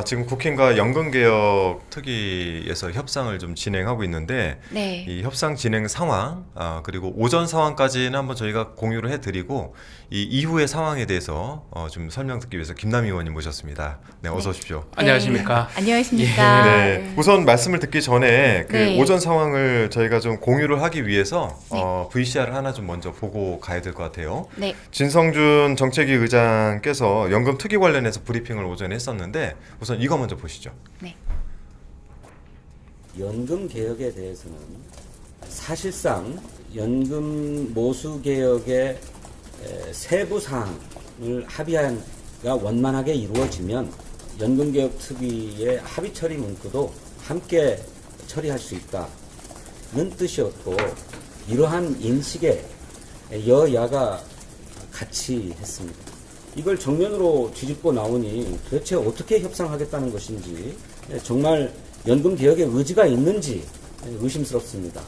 지금 국회의원과 연금개혁특위에서 협상을 좀 진행하고 있는데 네. 이 협상 진행 상황 그리고 오전 상황까지는 한번 저희가 공유를 해드리고 이 이후의 상황에 대해서 좀 설명 듣기 위해서 김남희 의원님 모셨습니다. 네, 어서 오십시오. 안녕하십니까. 안녕하십니까. 네, 우선 말씀을 듣기 전에 그 네. 오전 상황을 저희가 좀 공유를 하기 위해서 네. VCR을 하나 좀 먼저 보고 가야 될 것 같아요. 네. 진성준 정책위 의장께서 연금 특위 관련해서 브리핑을 오전에 했었는데 우선 이거 먼저 보시죠. 네. 연금 개혁에 대해서는 사실상 연금 모수 개혁의 세부 사항을 합의가 원만하게 이루어지면 연금 개혁 특위의 합의 처리 문구도 함께 처리할 수 있다는 뜻이었고, 이러한 인식에 여야가 같이 했습니다. 이걸 정면으로 뒤집고 나오니 도대체 어떻게 협상하겠다는 것인지, 정말 연금 개혁에 의지가 있는지 의심스럽습니다.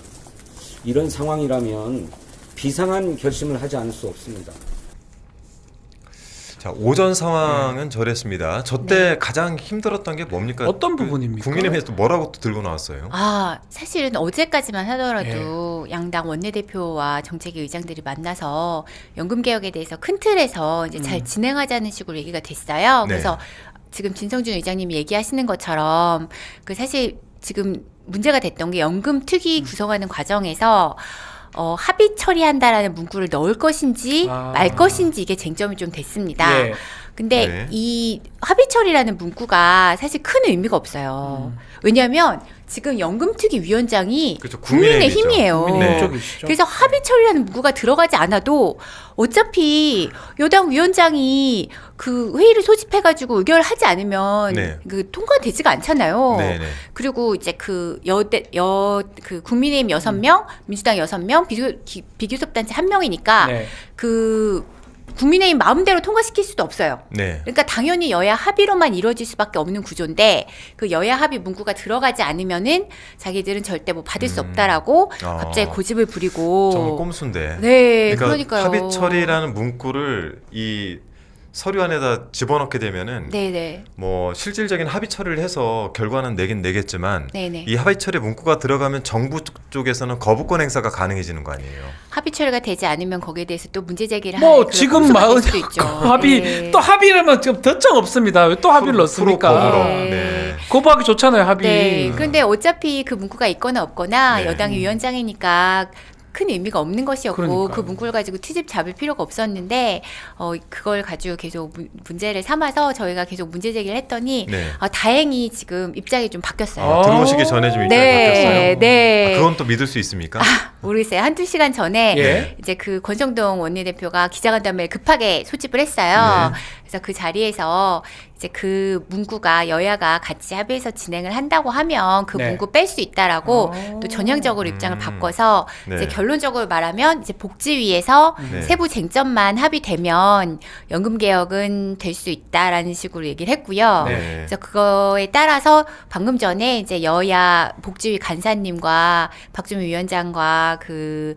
이런 상황이라면 비상한 결심을 하지 않을 수 없습니다. 자, 오전 상황은 저랬습니다. 저 때 가장 힘들었던 게 뭡니까? 어떤 부분입니까? 국민의힘에서 또 뭐라고 또 들고 나왔어요? 사실은 어제까지만 하더라도 양당 원내대표와 정책위 의장들이 만나서 연금개혁에 대해서 큰 틀에서 이제 잘 진행하자는 식으로 얘기가 됐어요. 네. 그래서 지금 진성준 의장님이 얘기하시는 것처럼 그 사실 지금 문제가 됐던 게 연금 특위 구성하는 과정에서 합의 처리한다라는 문구를 넣을 것인지 말 것인지 이게 쟁점이 좀 됐습니다. 예. 근데 네. 이 합의 처리라는 문구가 사실 큰 의미가 없어요. 왜냐하면 지금 연금특위 위원장이 그렇죠, 국민의힘이에요. 국민의힘 네. 쪽이시죠. 그래서 합의 처리라는 문구가 들어가지 않아도 어차피 여당 위원장이 그 회의를 소집해가지고 의결을 하지 않으면 네. 그 통과되지가 않잖아요. 네네. 그리고 이제 그 국민의힘 6명, 민주당 6명, 비교섭단체 1명이니까 네. 그 국민의힘 마음대로 통과시킬 수도 없어요. 네. 그러니까 당연히 여야 합의로만 이루어질 수밖에 없는 구조인데 그 여야 합의 문구가 들어가지 않으면은 자기들은 절대 뭐 받을 수 없다라고 갑자기 고집을 부리고 정말 꼼수인데. 네, 그러니까 그러니까요. 합의 처리라는 문구를 이 서류 안에다 집어넣게 되면은 네네. 뭐 실질적인 합의 처리를 해서 결과는 내긴 내겠지만 네네. 이 합의 처리 문구가 들어가면 정부 쪽에서는 거부권 행사가 가능해지는 거 아니에요? 합의 처리가 되지 않으면 거기에 대해서 또 문제 제기를 뭐 하는 그런 지금 꼼수가 될 마흔 수도 있죠. 합의 네. 또 합의라면 지금 더쩍 없습니다. 왜 또 합의를 넣습니까? 거부로. 네. 네. 거부하기 좋잖아요, 합의. 네. 그런데 어차피 그 문구가 있거나 없거나 네. 여당이 위원장이니까 큰 의미가 없는 것이었고 그러니까요. 그 문구를 가지고 트집 잡을 필요가 없었는데 그걸 가지고 계속 문제를 삼아서 저희가 계속 문제 제기를 했더니 네. 다행히 지금 입장이 좀 바뀌었어요. 들어오시기 전에 좀 입장이 네, 바뀌었어요. 네. 그건 또 믿을 수 있습니까? 모르겠어요. 한두 시간 전에 예. 이제 그 권성동 원내대표가 기자간담회를 급하게 소집을 했어요. 네. 그래서 그 자리에서 이제 그 문구가 여야가 같이 합의해서 진행을 한다고 하면 그 네. 문구 뺄 수 있다라고 또 전향적으로 입장을 바꿔서 네. 이제 결론적으로 말하면 이제 복지위에서 네. 세부 쟁점만 합의되면 연금 개혁은 될 수 있다라는 식으로 얘기를 했고요. 네. 그래서 그거에 따라서 방금 전에 이제 여야 복지위 간사님과 박주민 위원장과 그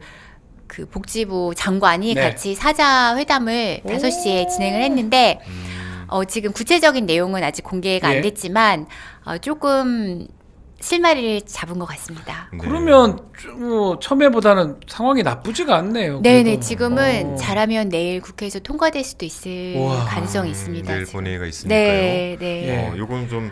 복지부 장관이 네. 같이 사자 회담을 5시에 진행을 했는데 지금 구체적인 내용은 아직 공개가 예. 안 됐지만 조금 실마리를 잡은 것 같습니다. 네. 그러면 뭐 처음에보다는 상황이 나쁘지가 않네요. 네네, 그래도. 지금은 잘하면 내일 국회에서 통과될 수도 있을 우와. 가능성이 있습니다. 내일 지금. 본회의가 있으니까요. 네, 네. 예. 요건 좀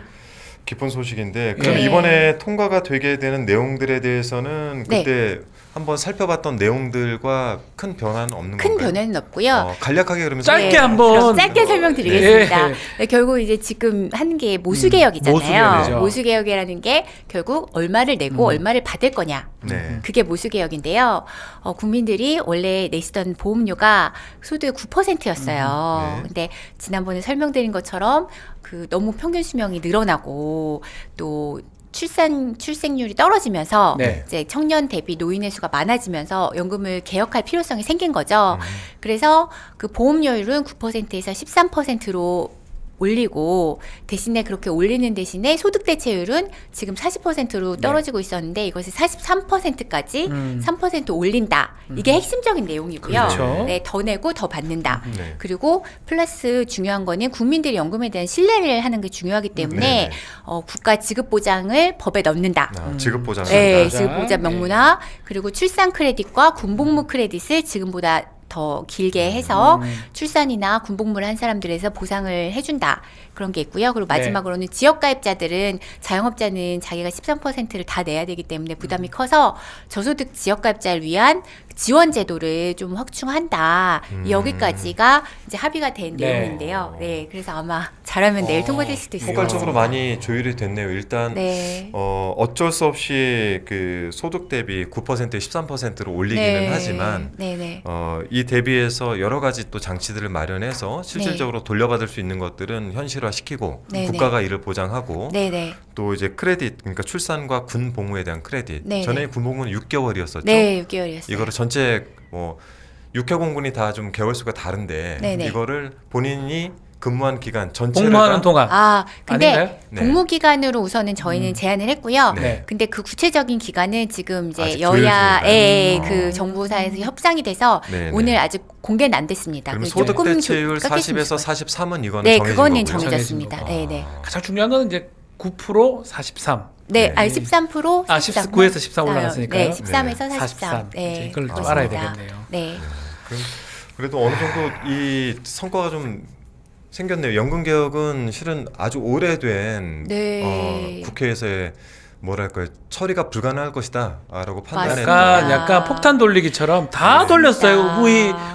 기쁜 소식인데 그럼 네. 이번에 통과가 되게 되는 내용들에 대해서는 네. 그때 한번 살펴봤던 내용들과 큰 변화는 없는 큰 건가요? 변화는 없고요. 간략하게 그러면 짧게 네, 한번. 그럼 짧게 설명드리겠습니다. 네. 네, 결국 이제 지금 하는 게 모수개혁이잖아요. 모수개혁이죠. 모수개혁이라는 게 결국 얼마를 내고 얼마를 받을 거냐. 네. 그게 모수개혁인데요. 국민들이 원래 내시던 보험료가 소득의 9%였어요. 네. 근데 지난번에 설명드린 것처럼 그 너무 평균 수명이 늘어나고 또 출생률이 떨어지면서 네. 이제 청년 대비 노인의 수가 많아지면서 연금을 개혁할 필요성이 생긴 거죠. 그래서 그 보험료율은 9%에서 13%로 올리고 대신에 그렇게 올리는 대신에 소득 대체율은 지금 40%로 떨어지고 있었는데 이것을 43%까지 3% 올린다. 이게 핵심적인 내용이고요. 그렇죠. 네, 더 내고 더 받는다. 네. 그리고 플러스 중요한 거는 국민들이 연금에 대한 신뢰를 하는 게 중요하기 때문에 네네. 국가 지급 보장을 법에 넣는다. 지급 보장. 네, 보장. 지급 보장 명문화 그리고 출산 크레딧과 군복무 크레딧을 지금보다 더 길게 해서 출산이나 군복무를 한 사람들에서 보상을 해준다. 그런 게 있고요. 그리고 마지막으로는 지역가입자들은 자영업자는 자기가 13%를 다 내야 되기 때문에 부담이 커서 저소득 지역가입자를 위한 지원 제도를 좀 확충한다. 여기까지가 이제 합의가 된 네. 내용인데요. 네, 그래서 아마 잘하면 내일 통과될 수도 있을 것 포괄적으로 같습니다. 많이 조율이 됐네요. 일단 네. 어쩔 수 없이 그 소득 대비 9%에 13%로 올리기는 네. 하지만 네네. 이 대비해서 여러 가지 또 장치들을 마련해서 실질적으로 돌려받을 수 있는 것들은 현실화시키고 네네. 국가가 이를 보장하고 네네. 또 이제 크레딧 그러니까 출산과 군 복무에 대한 크레딧 네네. 전에 군 복무는 6개월이었었죠. 네, 6개월이었어요. 이거를 전체 뭐 육해공군이 다 좀 개월 수가 다른데 네네. 이거를 본인이 근무한 기간 전체를 복무하는 동안 아, 근데 아닌가요? 네. 복무 기간으로 우선은 저희는 제안을 했고요. 네. 근데 그 구체적인 기간은 지금 이제 아직 여야의 조율 중이다. 그 정부사에서 협상이 돼서 네네. 오늘 아직 공개는 안 됐습니다. 그러면 그래서 소득 조금 대체율 깎일 수 40에서 있을 43은 이거는 네, 정해진 그거는 거고요. 정해졌습니다. 정해진 네, 네. 가장 중요한 건 이제 9% 43. 네, 네. 아니 13% 아, 19에서 13 올라갔으니까요. 네, 13에서 네. 43. 이제 네, 이걸 좀 그렇습니다. 알아야 되겠네요. 네. 그래도 어느 정도 이 성과가 좀 생겼네요. 연금 개혁은 실은 아주 오래된 네. 국회에서의 뭐랄까요 처리가 불가능할 것이다라고 판단했던 맞습니다. 약간 폭탄 돌리기처럼 다 네. 돌렸어요.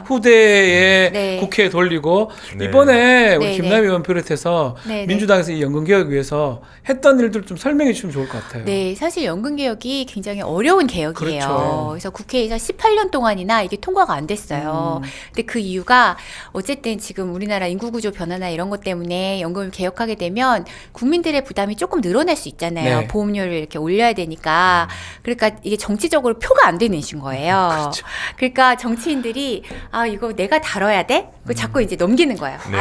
후대에 네. 국회에 돌리고 네. 이번에 우리 네, 김남희 의원 비롯해서 네, 네. 민주당에서 이 연금 개혁 위해서 했던 일들 좀 설명해 주시면 좋을 것 같아요. 네, 사실 연금 개혁이 굉장히 어려운 개혁이에요. 그렇죠. 그래서 국회에서 18년 동안이나 이게 통과가 안 됐어요. 근데 그 이유가 어쨌든 지금 우리나라 인구 구조 변화나 이런 것 때문에 연금을 개혁하게 되면 국민들의 부담이 조금 늘어날 수 있잖아요. 네. 보험료를 이렇게 올려야 되니까. 그러니까 이게 정치적으로 표가 안 되는 이슈인 거예요. 그렇죠. 그러니까 정치인들이 아, 이거 내가 다뤄야 돼? 그 자꾸 이제 넘기는 거예요. 네.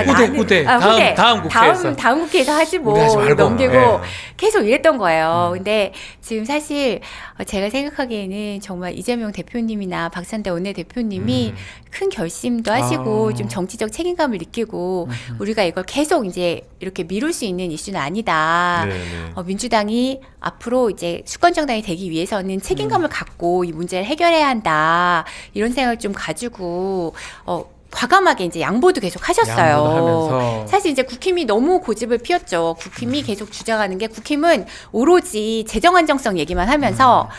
아, 후대. 다음 국회에서. 다음 국회에서 하지 뭐. 우리 하지 말고. 넘기고 네. 계속 이랬던 거예요. 근데 지금 사실 제가 생각하기에는 정말 이재명 대표님이나 박찬대 원내대표님이 큰 결심도 하시고 아. 좀 정치적 책임감을 느끼고 우리가 이걸 계속 이제 이렇게 미룰 수 있는 이슈는 아니다. 네, 네. 민주당이 앞으로 이제 수권정당이 되기 위해서는 책임감을 갖고 이 문제를 해결해야 한다. 이런 생각을 좀 가지고 과감하게 이제 양보도 계속 하셨어요. 양보도 하면서. 사실 이제 국힘이 너무 고집을 피웠죠. 국힘이 계속 주장하는 게 국힘은 오로지 재정 안정성 얘기만 하면서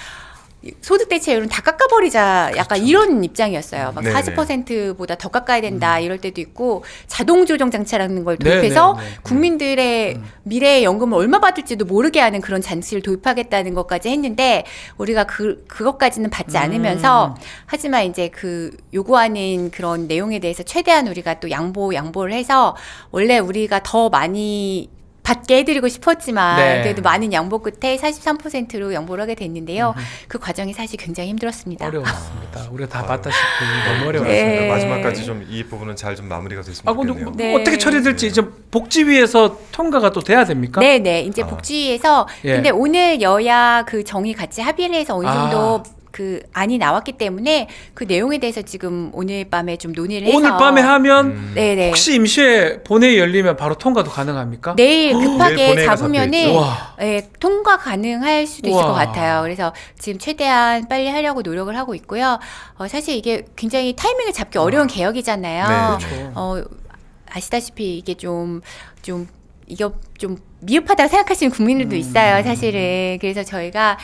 소득 대체율은 다 깎아버리자 약간 이런 입장이었어요. 막 네네. 40%보다 더 깎아야 된다 이럴 때도 있고 자동 조정 장치라는 걸 도입해서 네네네. 국민들의 미래의 연금을 얼마 받을지도 모르게 하는 그런 장치를 도입하겠다는 것까지 했는데 우리가 그것까지는 받지 않으면서 하지만 이제 그 요구하는 그런 내용에 대해서 최대한 우리가 또 양보를 해서 원래 우리가 더 많이 받게 해드리고 싶었지만 네. 그래도 많은 양보 끝에 43%로 양보를 하게 됐는데요. 그 과정이 사실 굉장히 힘들었습니다. 어려웠습니다. 우리가 다 봤다시피 너무 어려웠어요. 네. 마지막까지 좀 이 부분은 잘 좀 마무리가 됐으면 아, 근데 좋겠네요. 네. 어떻게 처리될지 좀 복지위에서 통과가 또 돼야 됩니까? 네네. 이제 복지위에서 예. 근데 오늘 여야 그 정의 같이 합의를 해서 어느 정도 아. 그 안이 나왔기 때문에 그 내용에 대해서 지금 오늘 밤에 좀 논의를 해서 오늘 밤에 하면 네네. 혹시 임시회 본회의 열리면 바로 통과도 가능합니까? 내일 내일 급하게 본회의가 잡으면은 잡혀있죠. 와. 예, 통과 가능할 수도 있을 우와. 것 같아요. 그래서 지금 최대한 빨리 하려고 노력을 하고 있고요. 사실 이게 굉장히 타이밍을 잡기 어려운 개혁이잖아요. 네. 그렇죠. 아시다시피 이게 이게 좀 미흡하다고 생각하시는 국민들도 있어요, 사실은. 그래서 저희가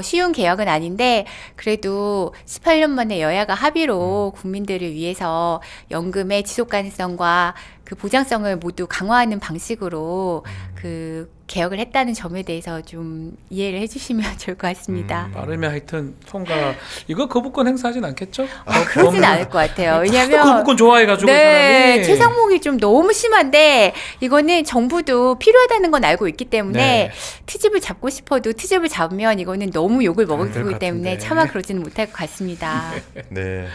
쉬운 개혁은 아닌데 그래도 18년 만에 여야가 합의로 국민들을 위해서 연금의 지속 가능성과 그 보장성을 모두 강화하는 방식으로 그 개혁을 했다는 점에 대해서 좀 이해를 해주시면 좋을 것 같습니다. 빠르면 하여튼 통과. 이거 거부권 행사하진 않겠죠? 그러진 않을 것 같아요. 왜냐하면 거부권 좋아해가지고 이 네, 사람이 최상목이 좀 너무 심한데 이거는 정부도 필요하다는 건 알고 있기 때문에 네. 트집을 잡고 싶어도 트집을 잡으면 이거는 너무 욕을 먹을 안될 거기 것 때문에 같은데. 차마 그러지는 못할 것 같습니다. 네.